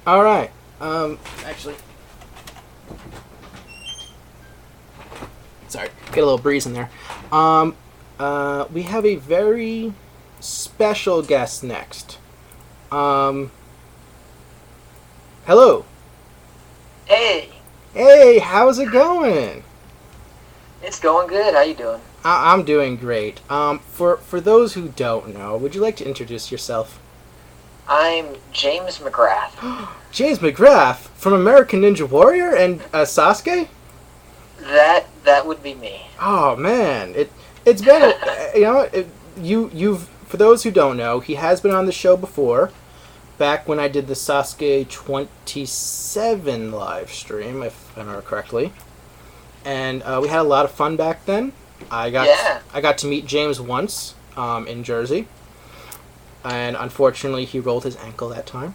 All right. Actually, sorry, get a little breeze in there. We have a very special guest next. Um, Hello. Hey, Hey, how's it going? it's going good. How you doing? I'm doing great. For those who don't know, would you like to introduce yourself? I'm James McGrath. James McGrath from American Ninja Warrior and Sasuke. That would be me. Oh man, it's been you've for those who don't know, he has been on the show before. Back when I did the Sasuke 27 live stream, if I remember correctly, and we had a lot of fun back then. Yeah. I got to meet James once in Jersey, and unfortunately he rolled his ankle that time.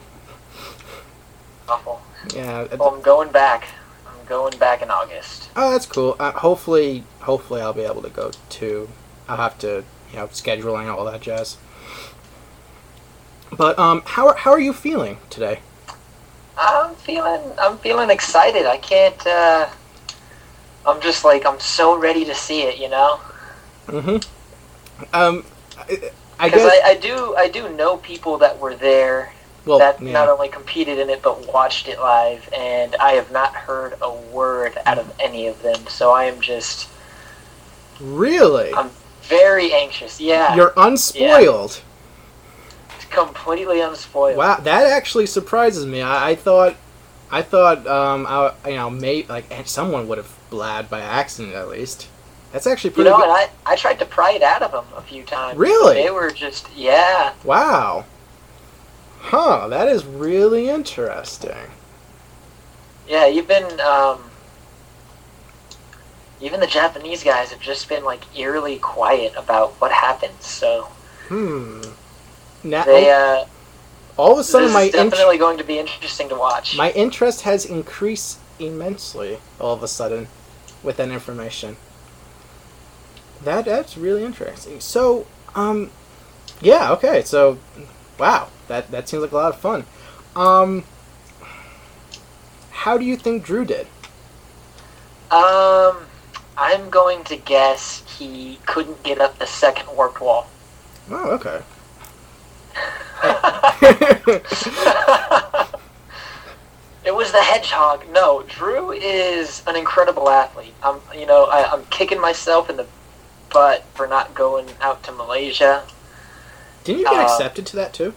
Awful. Yeah. Well, I'm going back. I'm going back in August. Oh, that's cool. Hopefully I'll be able to go too. I'll have to, scheduling all that jazz. But how are you feeling today? I'm feeling excited. I can't. I'm just like I'm so ready to see it. Mm-hmm. I Because guess. I do know people that were there Well, that yeah. not only competed in it but watched it live, and I have not heard a word out of any of them. So I am just. Really? I'm very anxious. Yeah. You're unspoiled. Completely unspoiled. Wow, that actually surprises me. I thought, someone would have blabbed by accident at least. That's actually pretty good. And I tried to pry it out of them a few times. Really? They were just, yeah. Wow. Huh, that is really interesting. Yeah, even the Japanese guys have just been, like, eerily quiet about what happens, so. Now, They, all of a sudden, this is definitely going to be interesting to watch. my interest has increased immensely. All of a sudden, with that information, that's really interesting. So, yeah, okay. So, wow, that seems like a lot of fun. How do you think Drew did? I'm going to guess he couldn't get up the second warped wall. Oh, okay. It was the hedgehog. No, Drew is an incredible athlete. I'm kicking myself in the butt for not going out to Malaysia. Didn't you get accepted to that too?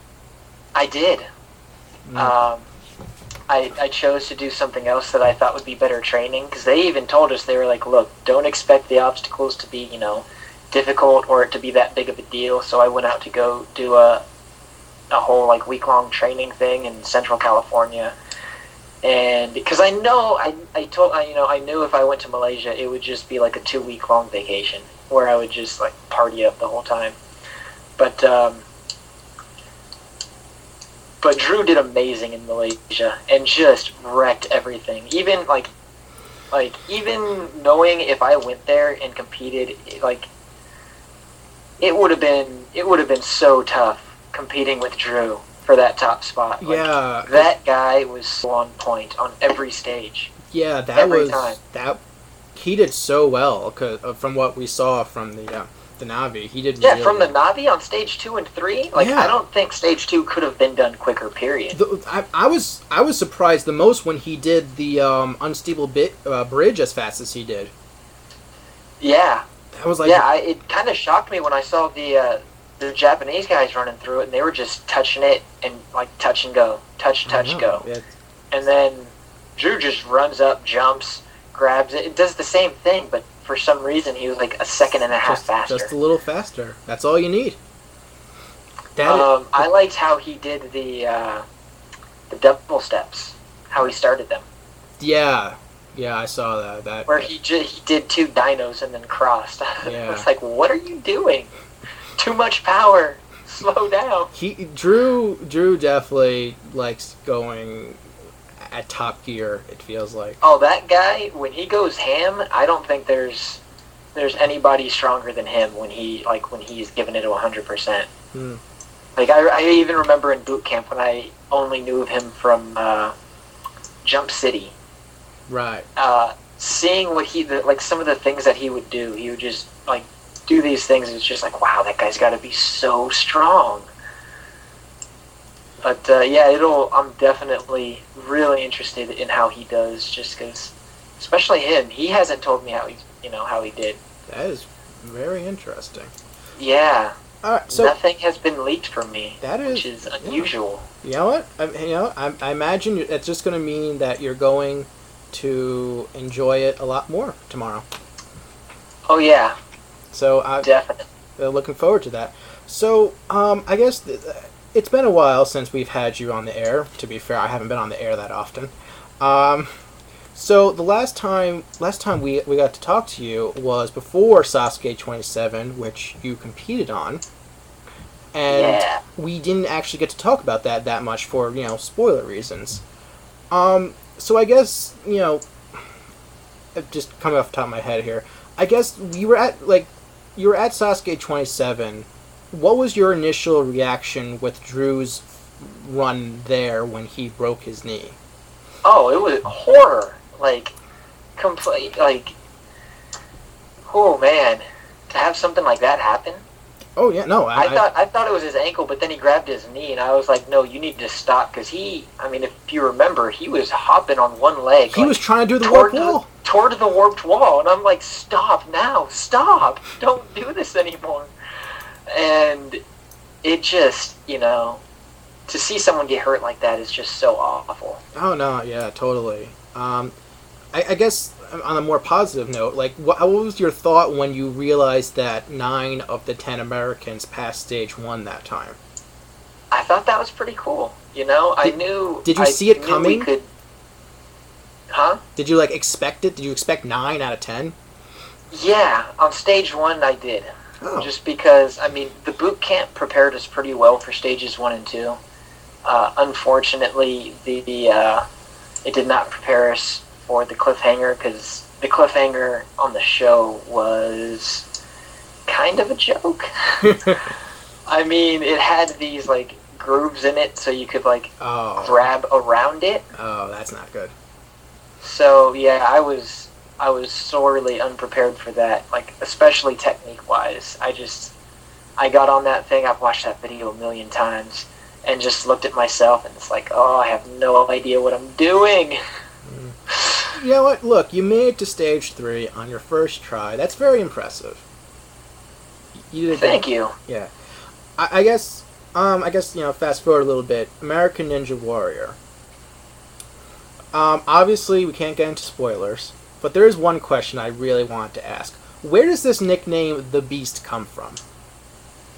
I did. Mm. I chose to do something else that I thought would be better training, because they even told us, they were like, look, don't expect the obstacles to be, difficult or it to be that big of a deal. So I went out to go do a whole like week-long training thing in Central California, and because I knew if I went to Malaysia it would just be like a 2-week-long vacation where I would just like party up the whole time, but Drew did amazing in Malaysia and just wrecked everything. Even even knowing if I went there and competed, like it would have been so tough competing with Drew for that top spot. Like, Yeah, that guy was so on point on every stage. yeah, every time. He did so well from what we saw from the Navi. He did. Yeah, really from the well. Navi on stage 2 and 3. Like, Yeah. I don't think stage 2 could have been done quicker. Period. I was surprised the most when he did the unstable bridge as fast as he did. Yeah, That was like it kind of shocked me when I saw the Japanese guys running through it, and they were just touching it and like touch and go, touch, go. Yeah. And then Drew just runs up, jumps, grabs it. It does the same thing, but for some reason he was like a second and a half faster. Just a little faster. That's all you need. I liked how he did the double steps, how he started them. Yeah, I saw that. Where he did 2 dinos and then crossed. Yeah. It's like, what are you doing? Too much power. Slow down. Drew definitely likes going at top gear. It feels like. Oh, that guy, when he goes ham, I don't think there's anybody stronger than him when he's giving it to 100%. Like, I even remember in boot camp when I only knew of him from Jump City. Right. Seeing what like some of the things that he would do, he would just like do these things. It's just like, wow, that guy's got to be so strong. But yeah, I'm definitely really interested in how he does, just because, especially him, he hasn't told me how he did. That is very interesting. Yeah. So nothing has been leaked from me, which is unusual. You know what? I imagine it's just going to mean that you're going to enjoy it a lot more tomorrow. Oh yeah. So definitely looking forward to that. So I guess it's been a while since we've had you on the air. To be fair, I haven't been on the air that often. So the last time we got to talk to you was before Sasuke 27, which you competed on. And we didn't actually get to talk about that much for, spoiler reasons. So I guess, just coming off the top of my head here, I guess you were at Sasuke 27. What was your initial reaction with Drew's run there when he broke his knee? Oh, it was horror. Oh man, to have something like that happen. Oh yeah, no. I thought it was his ankle, but then he grabbed his knee, and I was like, no, you need to stop, because if you remember, he was hopping on one leg. He was trying to do the warped wall. Toward the warped wall, and I'm like, stop now, stop, don't do this anymore. And it just, to see someone get hurt like that is just so awful. Oh no, yeah, totally. I guess on a more positive note, what was your thought when you realized that 9 of the 10 Americans passed stage 1 that time? I thought that was pretty cool. I knew. Did you see it coming? Huh? Did you expect it? Did you expect 9 out of 10? Yeah, on stage 1 I did. Oh. Just because the boot camp prepared us pretty well for stages 1 and 2. Unfortunately, it did not prepare us for the cliffhanger, because the cliffhanger on the show was kind of a joke. It had these grooves in it, so you could grab around it. Oh, that's not good. So yeah, I was sorely unprepared for that, especially technique wise. I got on that thing. I've watched that video a million times and just looked at myself, and it's like, oh, I have no idea what I'm doing. You know what? Look, you made it to stage 3 on your first try. That's very impressive. You did Thank you. Yeah. I guess, fast forward a little bit. American Ninja Warrior. Obviously, we can't get into spoilers, but there is one question I really want to ask. Where does this nickname, The Beast, come from?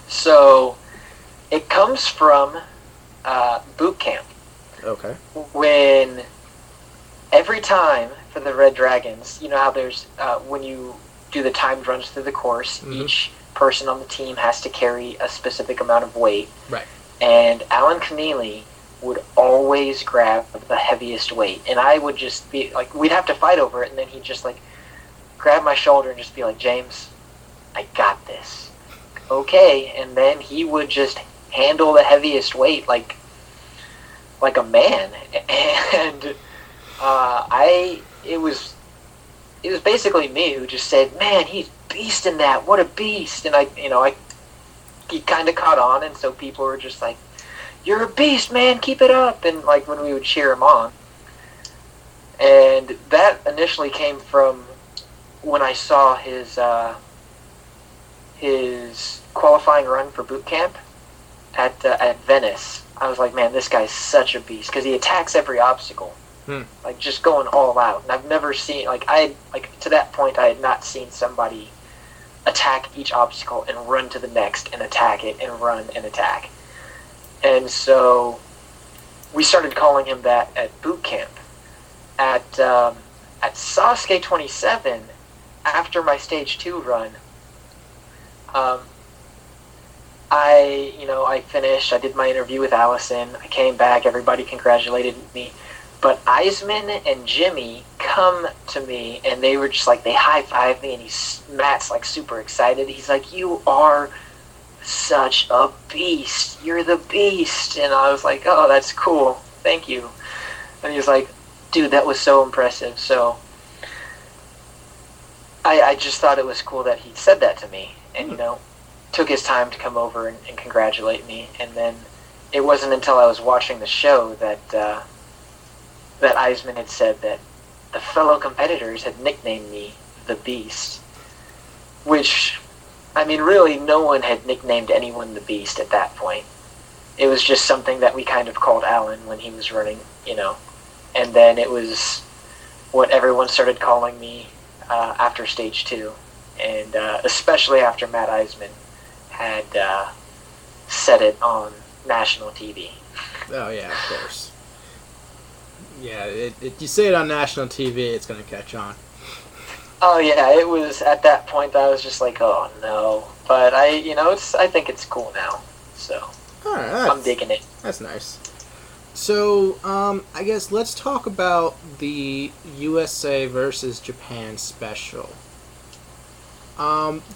So, it comes from boot camp. Okay. When every time for the Red Dragons, you know how there's, when you do the timed runs through the course, each person on the team has to carry a specific amount of weight. Right. And Alan Keneally would always grab the heaviest weight. And I would just be, we'd have to fight over it, and then he'd just, grab my shoulder and just be like, James, I got this. Okay. And then he would just handle the heaviest weight like a man. And it was basically me who just said, man, he's beasting that, what a beast. And he kind of caught on, and so people were just like, you're a beast, man, keep it up. And when we would cheer him on. And that initially came from when I saw his qualifying run for boot camp at Venice. I was like, man, this guy's such a beast, because he attacks every obstacle. Just going all out. And I've never seen, to that point, I had not seen somebody attack each obstacle and run to the next and attack it and run and attack. And so we started calling him that at boot camp. At Sasuke 27, after my stage 2 run, I finished, I did my interview with Allison, I came back, everybody congratulated me. But Eisman and Jimmy come to me, and they were just they high-fived me, and Matt's super excited. He's like, you are such a beast. You're the beast. And I was like, oh, that's cool. Thank you. And he was like, dude, that was so impressive. So I just thought it was cool that he said that to me and, took his time to come over and congratulate me. And then it wasn't until I was watching the show that that Eisman had said that the fellow competitors had nicknamed me the Beast. Which, I mean, really, no one had nicknamed anyone the Beast at that point. It was just something that we kind of called Alan when he was running, And then it was what everyone started calling me after Stage 2. And especially after Matt Eisman had said it on national TV. Oh, yeah, of course. Yeah, you say it on national TV, it's going to catch on. Oh, yeah, it was at that point that I was just like, oh, no. But I think it's cool now. So, I'm digging it. That's nice. So, I guess let's talk about the USA versus Japan special.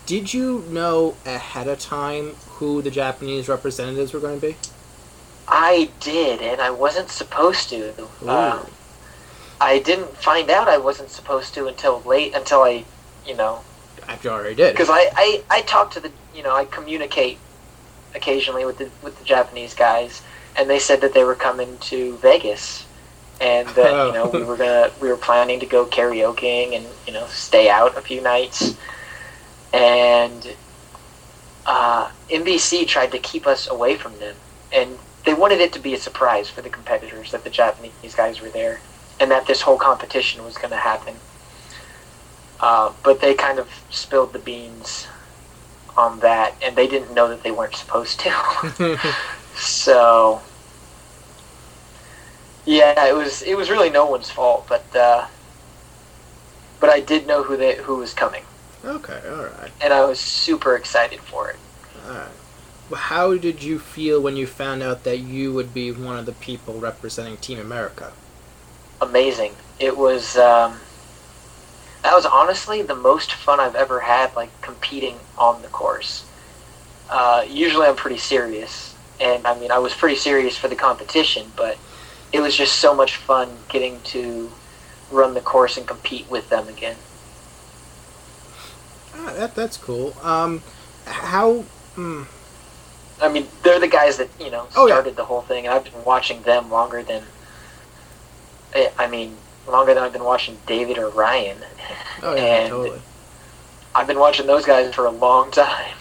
Did you know ahead of time who the Japanese representatives were going to be? I did, and I wasn't supposed to. I didn't find out I wasn't supposed to until I, After you already did. Because I talk to the, I communicate occasionally with the Japanese guys, and they said that they were coming to Vegas, and that we were planning to go karaokeing and stay out a few nights, and NBC tried to keep us away from them, and they wanted it to be a surprise for the competitors that the Japanese guys were there, and that this whole competition was going to happen. But they kind of spilled the beans on that, and they didn't know that they weren't supposed to. So, yeah, it was really no one's fault, but I did know who was coming. Okay, all right. And I was super excited for it. All right. Well, how did you feel when you found out that you would be one of the people representing Team America? Amazing. It was that was honestly the most fun I've ever had, like, competing on the course. Usually I'm pretty serious, and I mean I was pretty serious for the competition, but it was just so much fun getting to run the course and compete with them again. That's cool. How? I mean, they're the guys that started the whole thing, and I've been watching them longer than I've been watching David or Ryan. Oh, yeah, and totally. I've been watching those guys for a long time.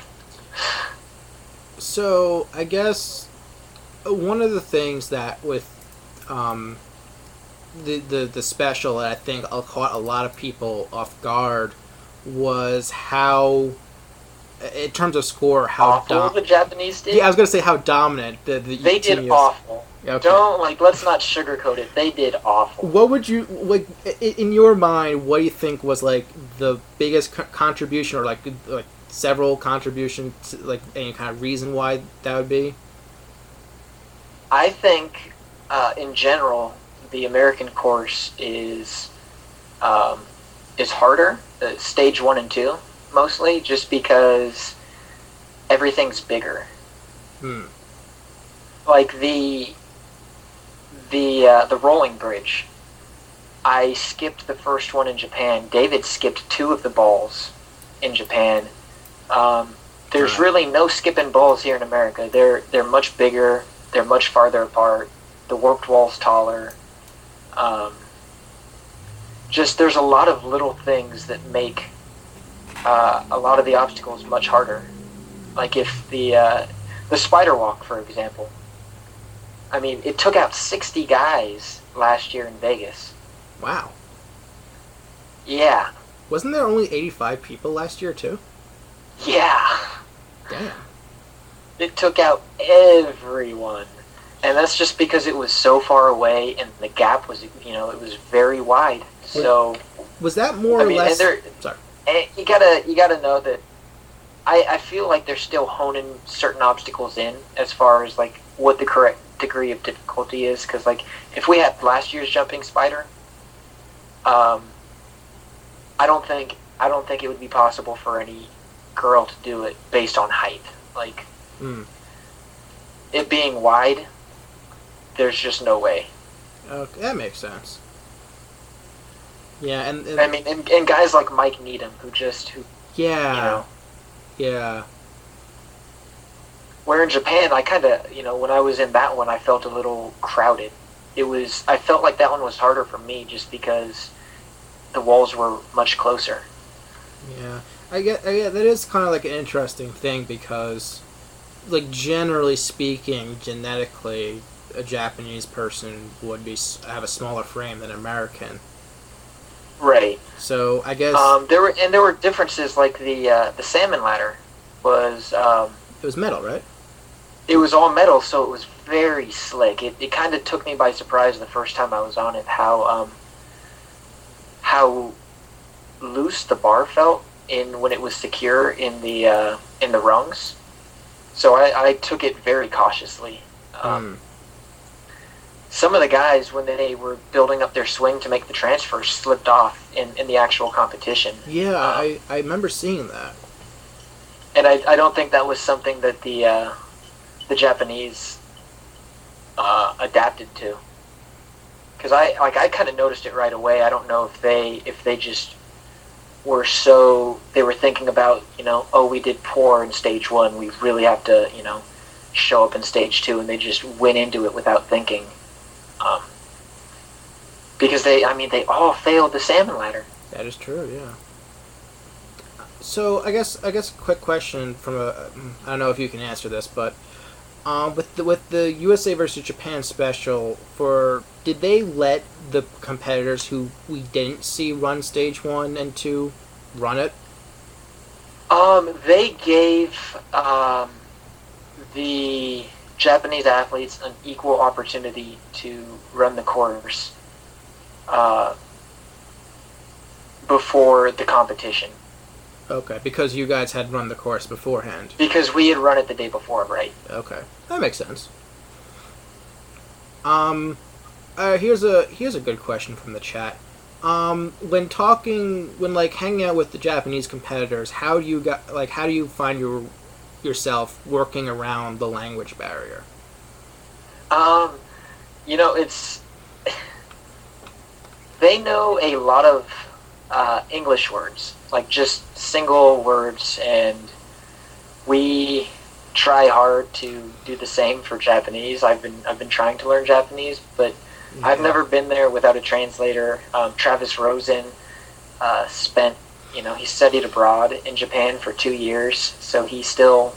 So, I guess one of the things that with the special that I think caught a lot of people off guard was how, in terms of score, how awful the Japanese did? Yeah, I was going to say how dominant the They did awful. Okay. Let's not sugarcoat it. They did awful. What would you, like, in your mind, what do you think was, like, the biggest contribution, or, like several contributions, like, any kind of reason why that would be? I think, in general, the American course is harder, stage 1 and 2, mostly, just because everything's bigger. Like the rolling bridge. I skipped the first one in Japan. David skipped 2 of the balls in Japan. There's really no skipping balls here in America. They're much bigger. They're much farther apart. The warped wall's taller. Just there's a lot of little things that make a lot of the obstacles much harder. Like if the spider walk, for example. I mean, it took out 60 guys last year in Vegas. Wow. Yeah. Wasn't there only 85 people last year, too? Yeah. Damn. It took out everyone. And that's just because it was so far away and the gap was, it was very wide. So... Was that more or less... Sorry. And you gotta know that I feel like they're still honing certain obstacles in as far as, like, what the correct degree of difficulty is, because, like, if we had last year's jumping spider, I don't think it would be possible for any girl to do it based on height. Like, Mm. It being wide, there's just no way. Okay, that makes sense. Yeah, and I mean, and guys like Mike Needham, who yeah, you know, yeah, where in Japan, I kind of, when I was in that one, I felt a little crowded. I felt like that one was harder for me just because the walls were much closer. yeah. I get that is kind of like an interesting thing because, like, generally speaking, genetically, a Japanese person would have a smaller frame than an American. Right. So I guess there were differences like the salmon ladder was it was metal, right? it was all metal, so it was very slick. It kind of took me by surprise the first time I was on it how loose the bar felt when it was secure in the rungs. So I took it very cautiously. Some of the guys, when they were building up their swing to make the transfer, slipped off in the actual competition. Yeah, I remember seeing that. And I don't think that was something that the Japanese adapted to. Because I kind of noticed it right away. I don't know if they just they were thinking about, oh, we did poor in stage 1, we really have to, show up in stage 2, and they just went into it without thinking. Because they all failed the salmon ladder. That is true, yeah. So I guess a quick question from I don't know if you can answer this, but with the USA versus Japan special, did they let the competitors who we didn't see run stage 1 and 2 run it? They gave the Japanese athletes an equal opportunity to run the course before the competition. Okay, because you guys had run the course beforehand. Because we had run it the day before, right? Okay, that makes sense. Here's a good question from the chat. When hanging out with the Japanese competitors, how do you find yourself working around the language barrier? It's they know a lot of English words, like just single words, and we try hard to do the same for Japanese. I've been trying to learn Japanese, but yeah. I've never been there without a translator. Travis Rosen he studied abroad in Japan for 2 years, so he still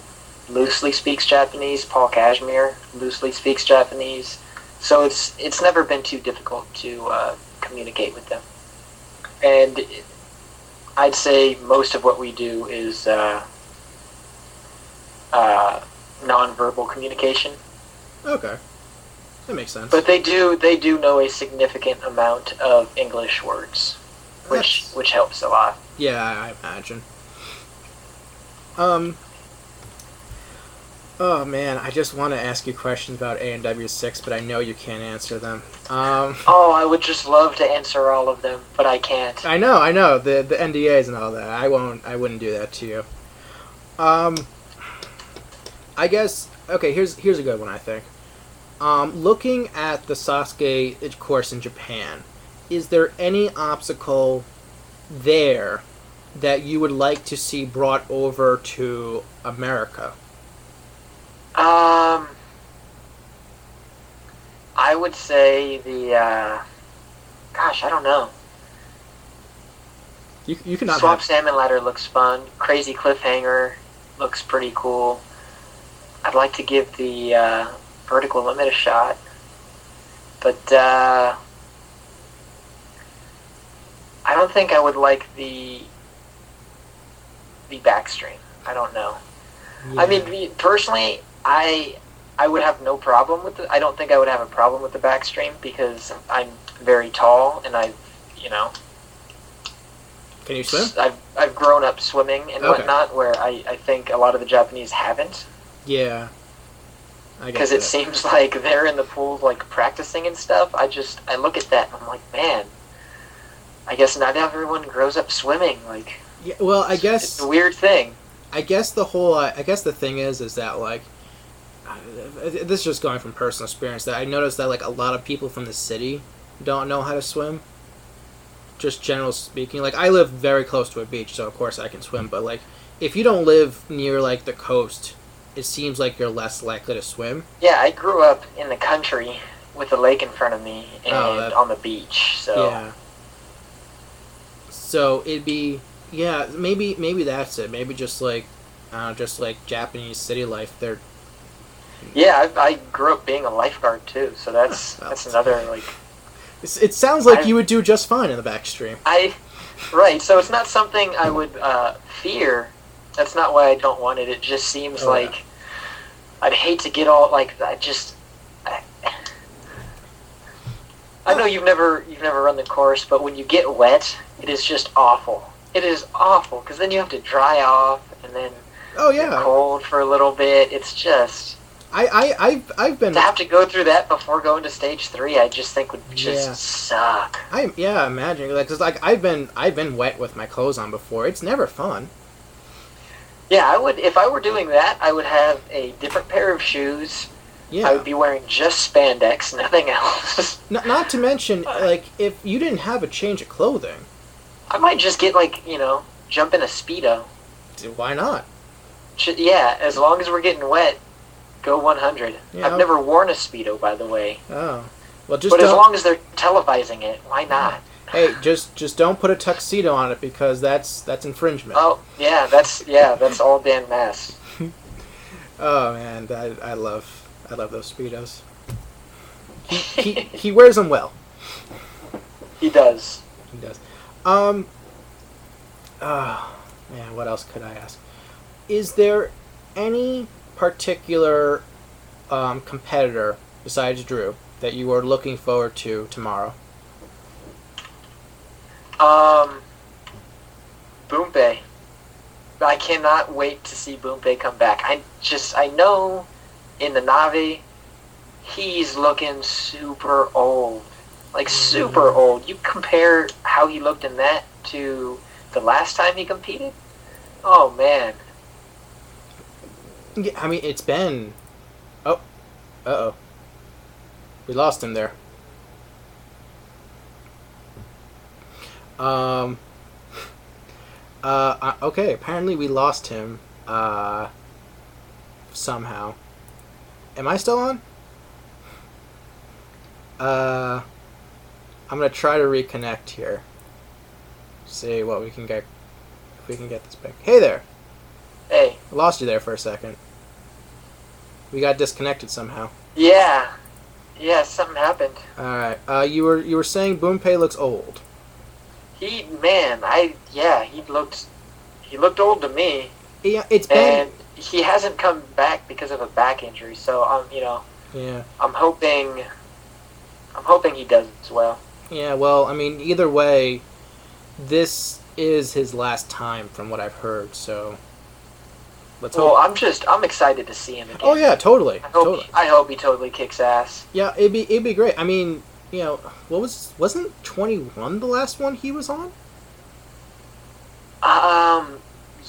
loosely speaks Japanese. Paul Kashmir loosely speaks Japanese, so it's never been too difficult to communicate with them. And I'd say most of what we do is non-verbal communication. Okay, that makes sense. But they do know a significant amount of English words, which helps a lot. Yeah, I imagine. Oh man, I just want to ask you questions about ANW6, but I know you can't answer them. I would just love to answer all of them, but I can't. I know the NDAs and all that. I wouldn't do that to you. I guess here's a good one, I think. Looking at the Sasuke course in Japan, is there any obstacle there that you would like to see brought over to America? I would say I don't know. You cannot Swamp Salmon Ladder looks fun. Crazy Cliffhanger looks pretty cool. I'd like to give the Vertical Limit a shot, but I don't think I would like the backstream. I don't know. Yeah. I mean, personally, I would have no problem with it. I don't think I would have a problem with the backstream because I'm very tall and Can you swim? I've grown up swimming and whatnot, where I think a lot of the Japanese haven't. Yeah. Because it seems like they're in the pool like practicing and stuff. I look at that and I'm like, man, I guess not everyone grows up swimming. Like, yeah, well, I guess it's a weird thing. I guess the thing is that like this is just going from personal experience, that I noticed that like a lot of people from the city don't know how to swim. Just general speaking, like I live very close to a beach, so of course I can swim. But like, if you don't live near like the coast, it seems like you're less likely to swim. Yeah, I grew up in the country with a lake in front of me and on the beach. So yeah. So it'd be maybe that's it. Maybe just like Japanese city life. They're yeah. I grew up being a lifeguard too, so that's another like. It sounds like you would do just fine in the backstream. Right. So it's not something I would fear. That's not why I don't want it. It just seems like I'd hate to get all like I know you've never run the course, but when you get wet, it is just awful. It is awful because then you have to dry off and then get cold for a little bit. It's just I've been to have to go through that before going to stage 3. I just think would just suck. Imagine because like I've been wet with my clothes on before. It's never fun. Yeah, I would if I were doing that. I would have a different pair of shoes. Yeah. I would be wearing just spandex, nothing else. Not to mention, like, if you didn't have a change of clothing, I might just get jump in a Speedo. Why not? Yeah, as long as we're getting wet. Go 100. Yeah, I've never worn a Speedo, by the way. Oh. Well, but as long as they're televising it, why not? Hey, just don't put a tuxedo on it because that's infringement. Oh, yeah, that's all Dan Mass. Oh man, I love those Speedos. He wears them well. He does. He does. Man, what else could I ask? Is there any particular competitor besides Drew that you are looking forward to tomorrow? Boompe. I cannot wait to see Boompe come back. I know in the Na'vi he's looking super old. Like super old. You compare how he looked in that to the last time he competed? Oh man. Yeah, I mean, it's been... Oh. Uh-oh. We lost him there. Okay, apparently we lost him, somehow. Am I still on? I'm gonna try to reconnect here. See what we can get... If we can get this back. Hey there! Hey. I lost you there for a second. We got disconnected somehow. Yeah. Yeah, something happened. Alright. You were saying Boompe looks old. He looked old to me. Yeah, it's been... And he hasn't come back because of a back injury, so Yeah. I'm hoping he does as well. Yeah, well, I mean, either way, this is his last time from what I've heard, so let's hope. Well, I'm excited to see him again. Oh yeah, totally. I hope he totally kicks ass. Yeah, it'd be great. I mean, wasn't 21 the last one he was on?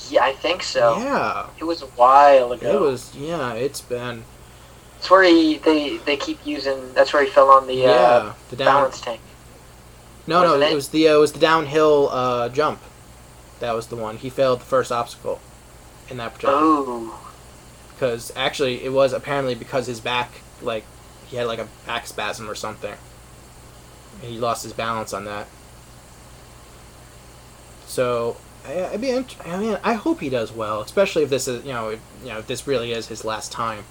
Yeah, I think so. Yeah. It was a while ago. It's been... It's where they keep using... That's where he fell on the balance tank. No, it was the downhill jump. That was the one. He failed the first obstacle in that particular... Oh. Because, actually, it was apparently because his back, like, he had, like, a back spasm or something. And he lost his balance on that. So... I hope he does well, especially if this is, if this really is his last time.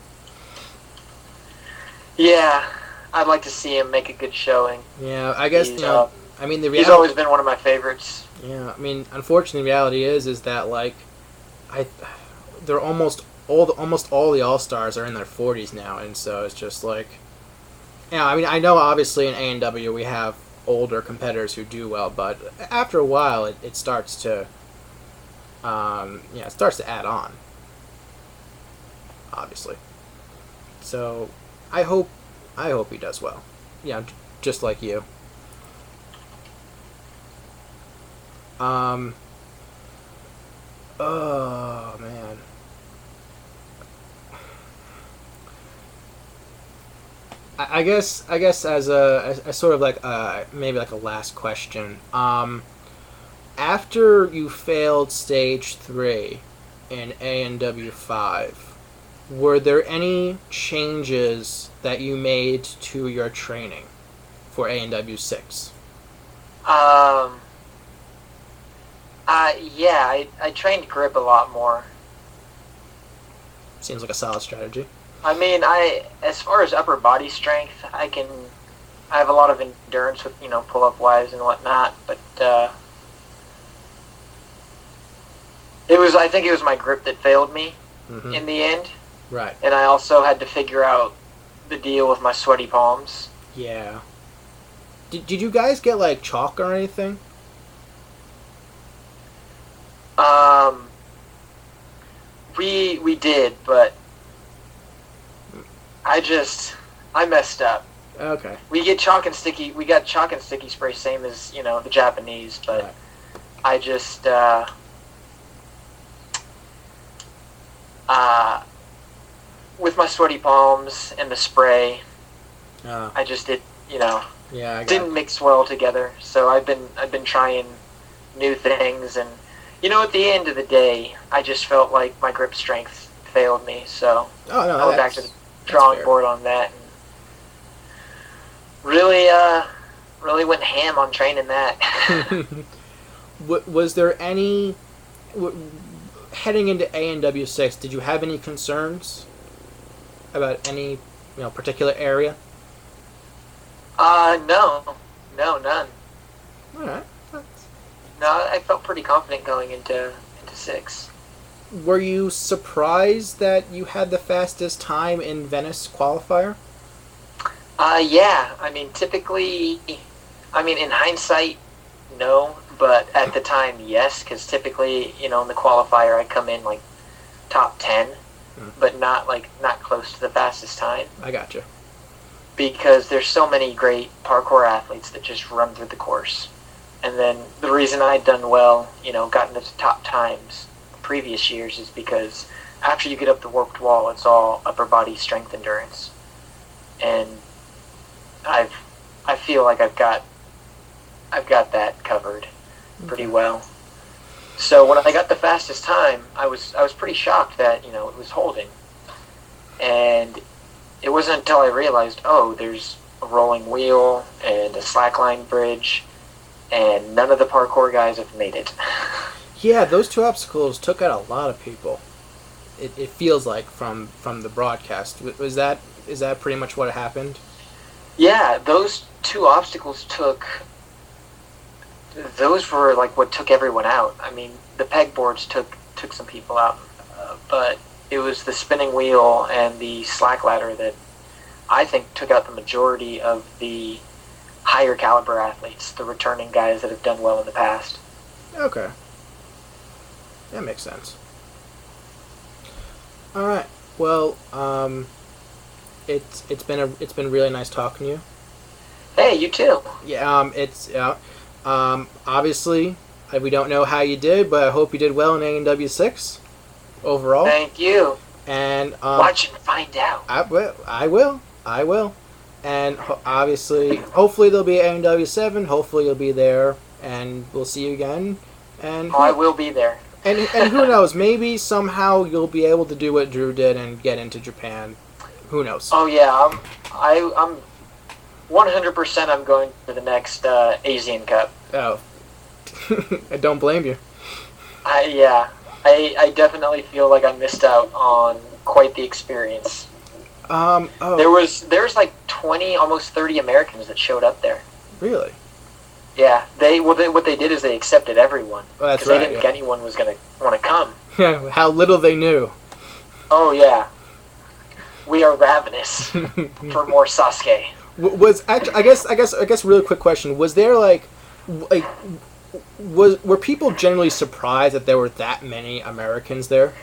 Yeah, I'd like to see him make a good showing. Yeah, I guess, the reality... He's always been one of my favorites. Yeah, I mean, unfortunately, the reality is that, like, they're almost all the All-Stars are in their 40s now, and so it's just, like... Yeah, I mean, I know, obviously, in A&W we have older competitors who do well, but after a while, it starts to... it starts to add on. Obviously. So, I hope he does well. Yeah, just like you. Oh man. I guess as sort of like maybe like a last question. After you failed stage 3 in ANW5, were there any changes that you made to your training for ANW6? Um, yeah, I trained grip a lot more. Seems like a solid strategy. I mean, as far as upper body strength, I have a lot of endurance with, pull up wise and whatnot, but I think it was my grip that failed me in the end, Right. and I also had to figure out the deal with my sweaty palms. Yeah. Did you guys get like chalk or anything? Um, we did, but I messed up. Okay. We got chalk and sticky spray, same as, the Japanese, but Right. I just, with my sweaty palms and the spray, I just Yeah, I got didn't mix well together. So I've been trying new things, and at the end of the day, I just felt like my grip strength failed me. So Oh no, I went back to the that's drawing fair. board on that, and really went ham on training that. Was there any heading into ANW6? Did you have any concerns about any particular area? No, none. All right. No, I felt pretty confident going into 6. Were you surprised that you had the fastest time in Venice qualifier? Yeah. I mean, typically, in hindsight, no, but at the time, yes, because typically, in the qualifier, I come in like top 10, but not close to the fastest time. I gotcha. Because there's so many great parkour athletes that just run through the course. And then the reason I'd done well, gotten into top times previous years is because after you get up the warped wall, it's all upper body strength endurance. And I feel like I've got that covered pretty well. So when I got the fastest time, I was pretty shocked that, it was holding. And it wasn't until I realized, there's a rolling wheel and a slackline bridge, and none of the parkour guys have made it. Yeah, those two obstacles took out a lot of people. It feels like from the broadcast. Is that pretty much what happened? Yeah, those two obstacles those were like what took everyone out. I mean, the pegboards took some people out, but it was the spinning wheel and the slack ladder that I think took out the majority of the higher caliber athletes, the returning guys that have done well in the past. Okay. That makes sense. All right. Well, it's been really nice talking to you. Hey, you too. Yeah. Obviously, we don't know how you did, but I hope you did well in ANW6 overall. Thank you. And watch and find out. I will. And obviously, hopefully there'll be ANW7. Hopefully you'll be there, and we'll see you again. And I will be there. And who knows? Maybe somehow you'll be able to do what Drew did and get into Japan. Who knows? Oh yeah, I'm 100%. I'm going to the next Asian Cup. Oh, I don't blame you. I definitely feel like I missed out on quite the experience. There's like 20, almost 30 Americans that showed up there. Really? Yeah, what they did is they accepted everyone. Oh, that's right. They didn't think anyone was gonna want to come. Yeah, how little they knew. Oh yeah, we are ravenous for more Sasuke. I guess really quick question, was there were people generally surprised that there were that many Americans there?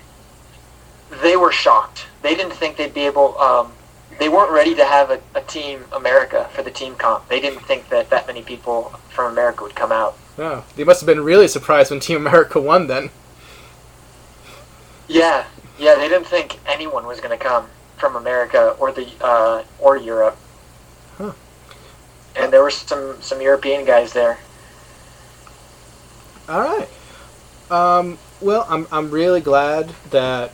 They were shocked. They didn't think they'd be able. They weren't ready to have a Team America for the team comp. They didn't think that many people from America would come out. Oh, they must have been really surprised when Team America won then. Yeah, they didn't think anyone was going to come from America or Europe. And there were some European guys there. All right. Well, I'm really glad that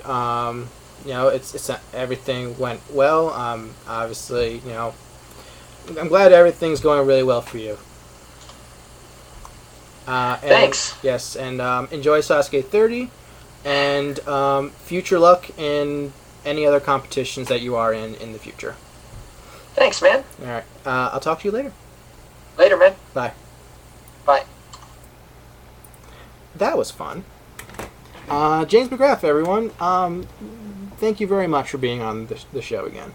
it's everything went well. Obviously, I'm glad everything's going really well for you. Thanks. Yes, and enjoy Sasuke 30, and future luck in any other competitions that you are in the future. Thanks, man. All right. I'll talk to you later. Later, man. Bye. Bye. That was fun. James McGrath, everyone. Thank you very much for being on the show again.